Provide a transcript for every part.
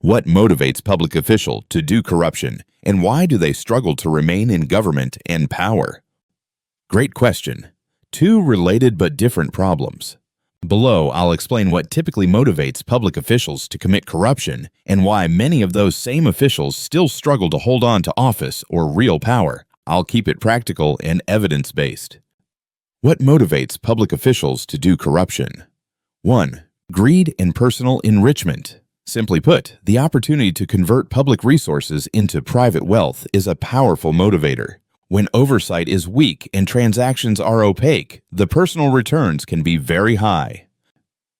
What motivates public officials to do corruption, and why do they struggle to remain in government and power? Great question. Two related but different problems. Below, I'll explain what typically motivates public officials to commit corruption and why many of those same officials still struggle to hold on to office or real power. I'll keep it practical and evidence-based. What motivates public officials to do corruption? 1. Greed and personal enrichment. Simply put, the opportunity to convert public resources into private wealth is a powerful motivator. When oversight is weak and transactions are opaque, the personal returns can be very high.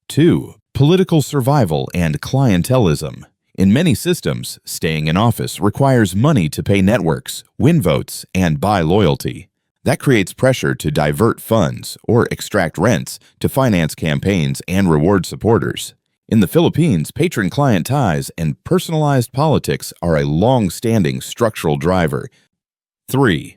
2. Political survival and clientelism. In many systems, staying in office requires money to pay networks, win votes, and buy loyalty. That creates pressure to divert funds or extract rents to finance campaigns and reward supporters. In the Philippines, patron-client ties and personalized politics are a long-standing structural driver. 3.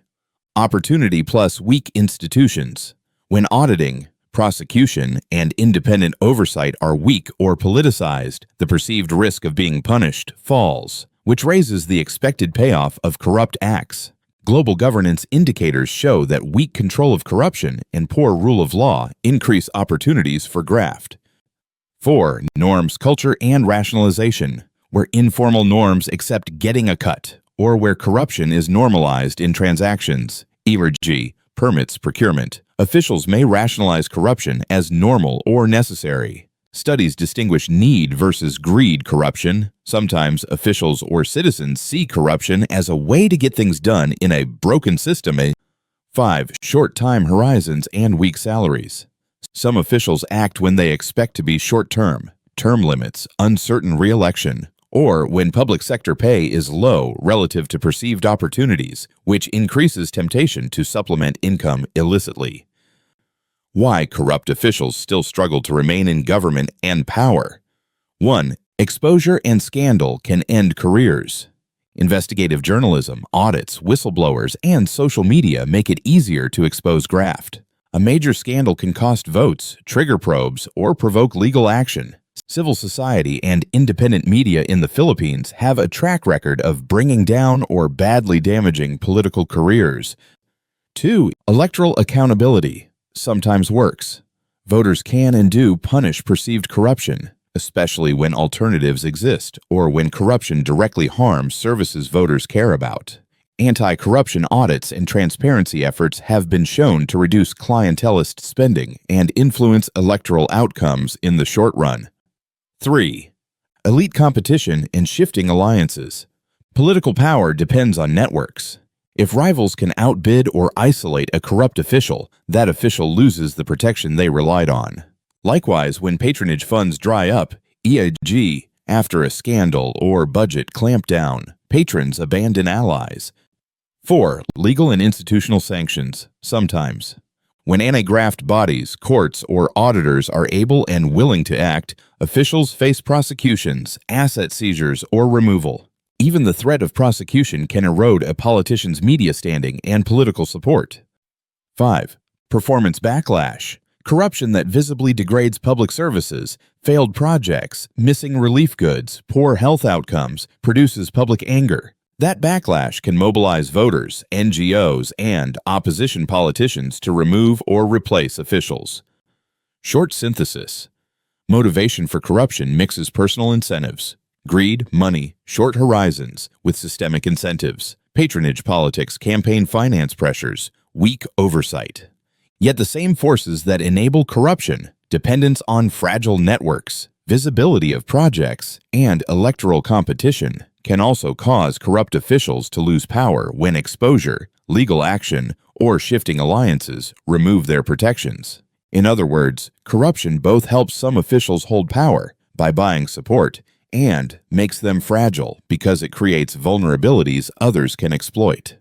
Opportunity plus weak institutions. When auditing, prosecution, and independent oversight are weak or politicized, the perceived risk of being punished falls, which raises the expected payoff of corrupt acts. Global governance indicators show that weak control of corruption and poor rule of law increase opportunities for graft. 4. Norms, culture, and rationalization. Where informal norms accept getting a cut, or where corruption is normalized in transactions, e.g., permits procurement, officials may rationalize corruption as normal or necessary. Studies distinguish need versus greed corruption. Sometimes officials or citizens see corruption as a way to get things done in a broken system. 5. Short time horizons and weak salaries. Some officials act when they expect to be short-term, term limits, uncertain re-election, or when public sector pay is low relative to perceived opportunities, which increases temptation to supplement income illicitly. Why corrupt officials still struggle to remain in government and power? 1. Exposure and scandal can end careers. Investigative journalism, audits, whistleblowers, and social media make it easier to expose graft. A major scandal can cost votes, trigger probes, or provoke legal action. Civil society and independent media in the Philippines have a track record of bringing down or badly damaging political careers. 2. Electoral accountability sometimes works. Voters can and do punish perceived corruption, especially when alternatives exist or when corruption directly harms services voters care about. Anti-corruption audits and transparency efforts have been shown to reduce clientelist spending and influence electoral outcomes in the short run. 3. Elite competition and shifting alliances. Political power depends on networks. If rivals can outbid or isolate a corrupt official, that official loses the protection they relied on. Likewise, when patronage funds dry up, e.g., after a scandal or budget clampdown, patrons abandon allies. 4. Legal and institutional sanctions, sometimes. When anti-graft bodies, courts, or auditors are able and willing to act, officials face prosecutions, asset seizures, or removal. Even the threat of prosecution can erode a politician's media standing and political support. 5. Performance backlash. Corruption that visibly degrades public services, failed projects, missing relief goods, poor health outcomes, produces public anger. That backlash can mobilize voters, NGOs, and opposition politicians to remove or replace officials. Short synthesis. Motivation for corruption mixes personal incentives, greed, money, short horizons, with systemic incentives, patronage politics, campaign finance pressures, weak oversight. Yet the same forces that enable corruption, dependence on fragile networks, visibility of projects, and electoral competition, can also cause corrupt officials to lose power when exposure, legal action, or shifting alliances remove their protections. In other words, corruption both helps some officials hold power by buying support and makes them fragile because it creates vulnerabilities others can exploit.